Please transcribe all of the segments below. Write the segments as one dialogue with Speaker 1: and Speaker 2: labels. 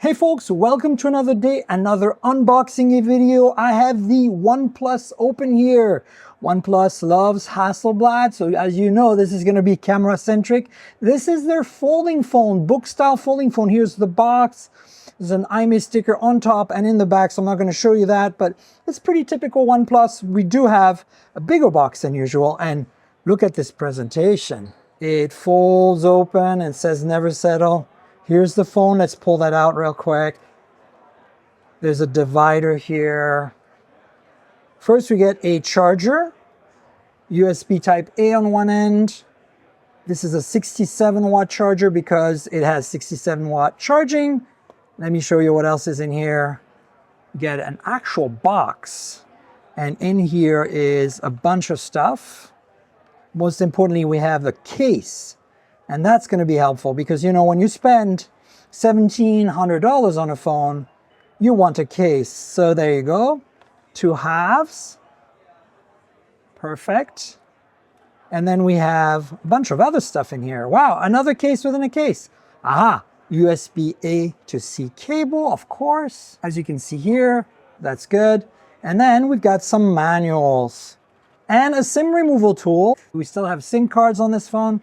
Speaker 1: Hey folks, welcome to another day, another unboxing video. I have the OnePlus Open here. OnePlus loves Hasselblad, so as you know, this is going to be camera centric. This is their folding phone, book style folding phone. Here's the box. There's an IMEI sticker on top and in the back, so I'm not going to show you that, but it's pretty typical OnePlus. We do have a bigger box than usual, and look at this presentation. It folds open and says never settle. Here's the phone. Let's pull that out real quick. There's a divider here. First, we get a charger, USB type A on one end. This is a 67-watt charger because it has 67-watt charging. Let me show you what else is in here. You get an actual box, and in here is a bunch of stuff. Most importantly, we have the case. And that's going to be helpful because, you know, when you spend $1,700 on a phone, you want a case. So there you go. 2 halves. Perfect. And then we have a bunch of other stuff in here. Wow, another case within a case. Aha, USB-A to C cable, of course. As you can see here, that's good. And then we've got some manuals and a SIM removal tool. We still have SIM cards on this phone.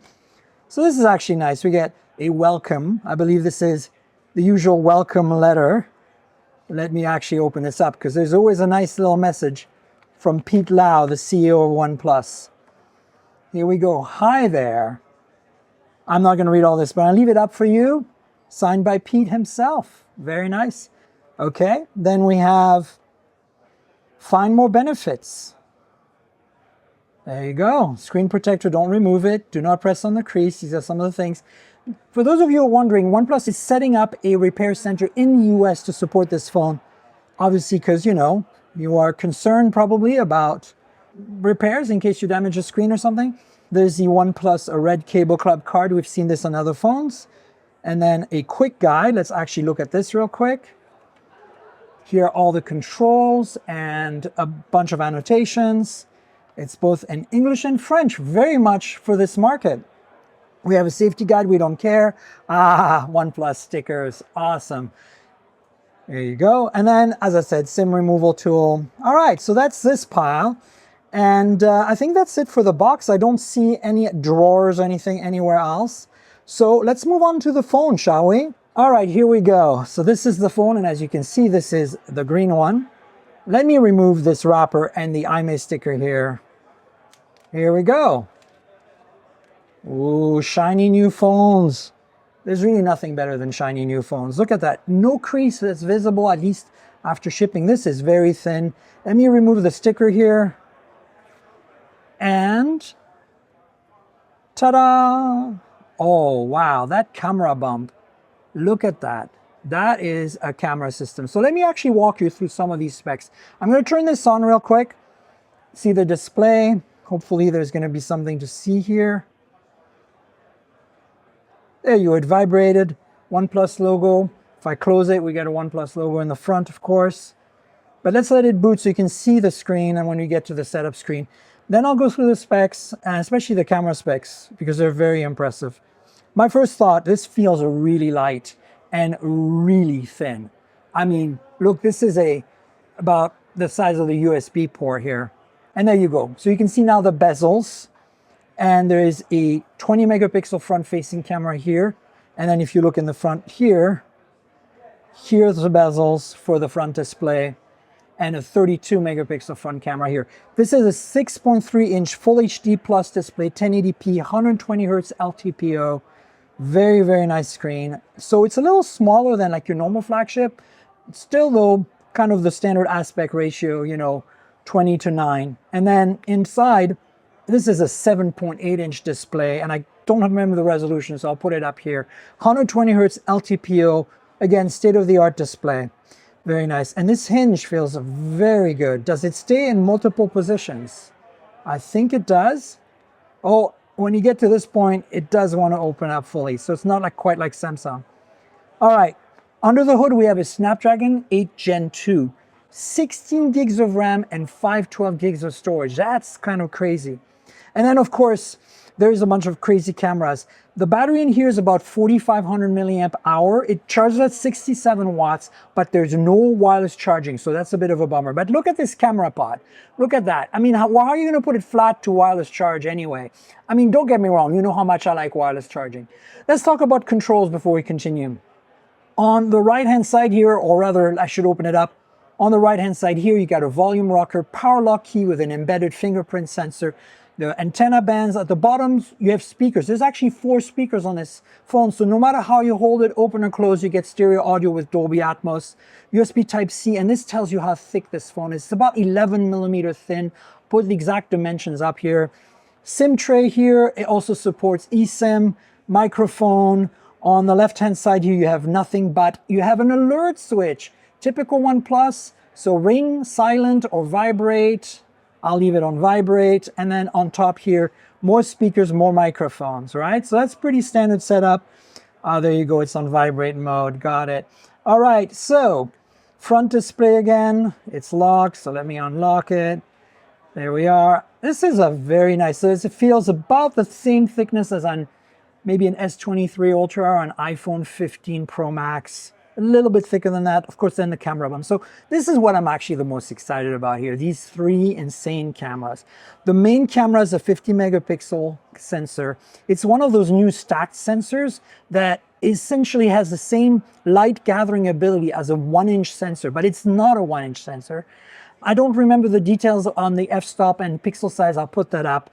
Speaker 1: So this is actually nice. We get a welcome. I believe this is the usual welcome letter. Let me actually open this up because there's always a nice little message from Pete Lau, the CEO of OnePlus. Here we go. Hi there. I'm not going to read all this, but I'll leave it up for you. Signed by Pete himself. Very nice. Okay. Then we have find more benefits. There you go. Screen protector, don't remove it. Do not press on the crease. These are some of the things. For those of you who are wondering, OnePlus is setting up a repair center in the US to support this phone. Obviously, because, you know, you are concerned probably about repairs in case you damage a screen or something. There's the OnePlus Red Cable Club card. We've seen this on other phones. And then a quick guide. Let's actually look at this real quick. Here are all the controls and a bunch of annotations. It's both in English and French, very much for this market. We have a safety guide, we don't care. Ah, OnePlus stickers, awesome. There you go. And then, as I said, SIM removal tool. All right, so that's this pile. And I think that's it for the box. I don't see any drawers or anything anywhere else. So let's move on to the phone, shall we? All right, here we go. So this is the phone, and as you can see, this is the green one. Let me remove this wrapper and the IMEI sticker here. Here we go. Ooh, shiny new phones. There's really nothing better than shiny new phones. Look at that. No crease that's visible, at least after shipping. This is very thin. Let me remove the sticker here. And ta-da! Oh, wow, that camera bump. Look at that. That is a camera system. So let me actually walk you through some of these specs. I'm going to turn this on real quick. See the display. Hopefully there's going to be something to see here. There you go. It vibrated. OnePlus logo. If I close it, we get a OnePlus logo in the front, of course. But let's let it boot so you can see the screen and when we get to the setup screen. Then I'll go through the specs, and especially the camera specs, because they're very impressive. My first thought, this feels really light and really thin. I mean, look, this is about the size of the USB port here. And there you go. So you can see now the bezels. And there is a 20 megapixel front-facing camera here. And then if you look in the front here, here's the bezels for the front display. And a 32 megapixel front camera here. This is a 6.3-inch Full HD Plus display, 1080p, 120 Hz LTPO. Very, very nice screen. So it's a little smaller than like your normal flagship. Still though, kind of the standard aspect ratio, you know, 20:9. And then inside, this is a 7.8-inch display, and I don't remember the resolution, so I'll put it up here. 120 Hz LTPO, again, state-of-the-art display. Very nice. And this hinge feels very good. Does it stay in multiple positions? I think it does. Oh, when you get to this point, it does want to open up fully. So it's not quite like Samsung. All right. Under the hood, we have a Snapdragon 8 Gen 2. 16 gigs of RAM and 512 gigs of storage. That's kind of crazy. And then of course, there's a bunch of crazy cameras. The battery in here is about 4,500 milliamp hour. It charges at 67 watts, but there's no wireless charging. So that's a bit of a bummer. But look at this camera pod. Look at that. I mean, why are you going to put it flat to wireless charge anyway? I mean, don't get me wrong. You know how much I like wireless charging. Let's talk about controls before we continue. On the right-hand side here, or rather, I should open it up. On the right-hand side here, you got a volume rocker, power lock key with an embedded fingerprint sensor. The antenna bands at the bottom, you have speakers. There's actually 4 speakers on this phone. So no matter how you hold it, open or close, you get stereo audio with Dolby Atmos, USB Type-C, and this tells you how thick this phone is. It's about 11 millimeter thin. Put the exact dimensions up here. SIM tray here, it also supports eSIM, microphone. On the left-hand side here, you have nothing, but you have an alert switch. Typical OnePlus, so ring, silent, or vibrate. I'll leave it on vibrate. And then on top here, more speakers, more microphones, right? So that's pretty standard setup. There you go, it's on vibrate mode, got it. All right, so front display again, it's locked, so let me unlock it. There we are. This is a very nice, so it feels about the same thickness as on maybe an S23 Ultra or an iPhone 15 Pro Max. A little bit thicker than that, of course, then the camera bump. So this is what I'm actually the most excited about here, these 3 insane cameras. The main camera is a 50 megapixel sensor. It's one of those new stacked sensors that essentially has the same light gathering ability as a 1-inch sensor, but it's not a 1-inch sensor. I don't remember the details on the f-stop and pixel size, I'll put that up.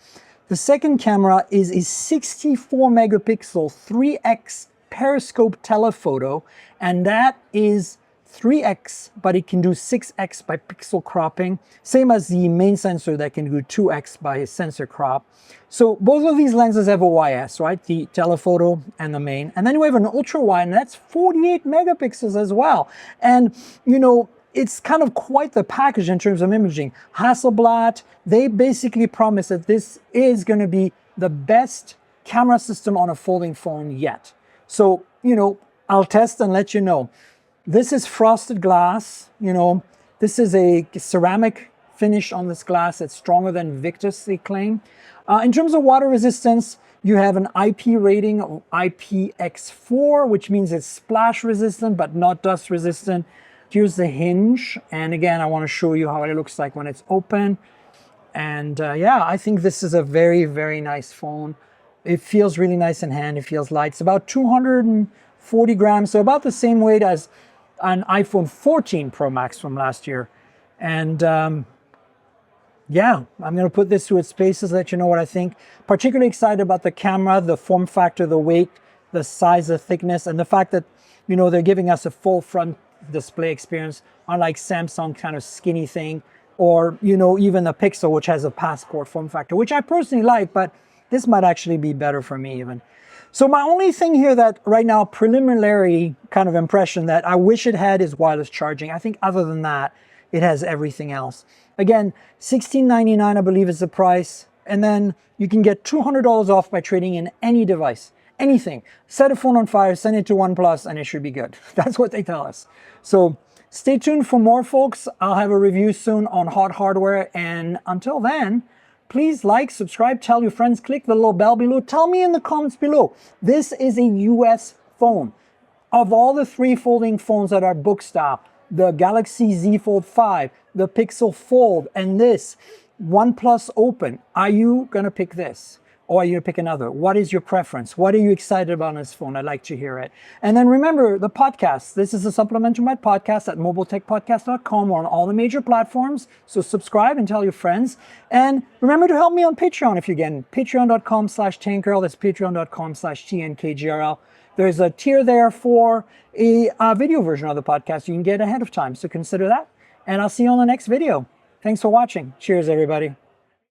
Speaker 1: The second camera is a 64 megapixel 3x periscope telephoto, and that is 3x, but it can do 6x by pixel cropping, same as the main sensor that can do 2x by sensor crop. So both of these lenses have OIS, right? The telephoto and the main. And then we have an ultra wide, and that's 48 megapixels as well. And you know, it's kind of quite the package in terms of imaging. Hasselblad, they basically promise that this is going to be the best camera system on a folding phone yet. So, you know, I'll test and let you know. This is frosted glass, you know, this is a ceramic finish on this glass that's stronger than Victus, they claim. In terms of water resistance, you have an IP rating of IPX4, which means it's splash resistant, but not dust resistant. Here's the hinge. And again, I want to show you how it looks like when it's open. And yeah, I think this is a very, very nice phone. It feels really nice in hand. It feels light. It's about 240 grams, so about the same weight as an iPhone 14 Pro Max from last year. And yeah, I'm going to put this through its paces, let you know what I think. Particularly excited about the camera, the form factor, the weight, the size, the thickness, and the fact that, you know, they're giving us a full front display experience, unlike Samsung kind of skinny thing, or, you know, even the Pixel, which has a passport form factor, which I personally like, but this might actually be better for me even. So my only thing here that right now, preliminary kind of impression that I wish it had is wireless charging. I think other than that, it has everything else. Again, $16.99 I believe is the price. And then you can get $200 off by trading in any device, anything. Set a phone on fire, send it to OnePlus, and it should be good. That's what they tell us. So stay tuned for more, folks. I'll have a review soon on hot hardware. And until then, please like, subscribe, tell your friends, click the little bell below. Tell me in the comments below. This is a US phone. Of all the 3 folding phones that are book style, the Galaxy Z Fold 5, the Pixel Fold, and this OnePlus Open, are you going to pick this? Or are you going to pick another? What is your preference? What are you excited about on this phone? I'd like to hear it. And then remember the podcast. This is a supplement to my podcast at mobiletechpodcast.com or on all the major platforms. So subscribe and tell your friends. And remember to help me on Patreon if you can. Patreon.com/TankGirl. That's patreon.com/TNKGRL. There's a tier there for a video version of the podcast you can get ahead of time. So consider that. And I'll see you on the next video. Thanks for watching. Cheers, everybody.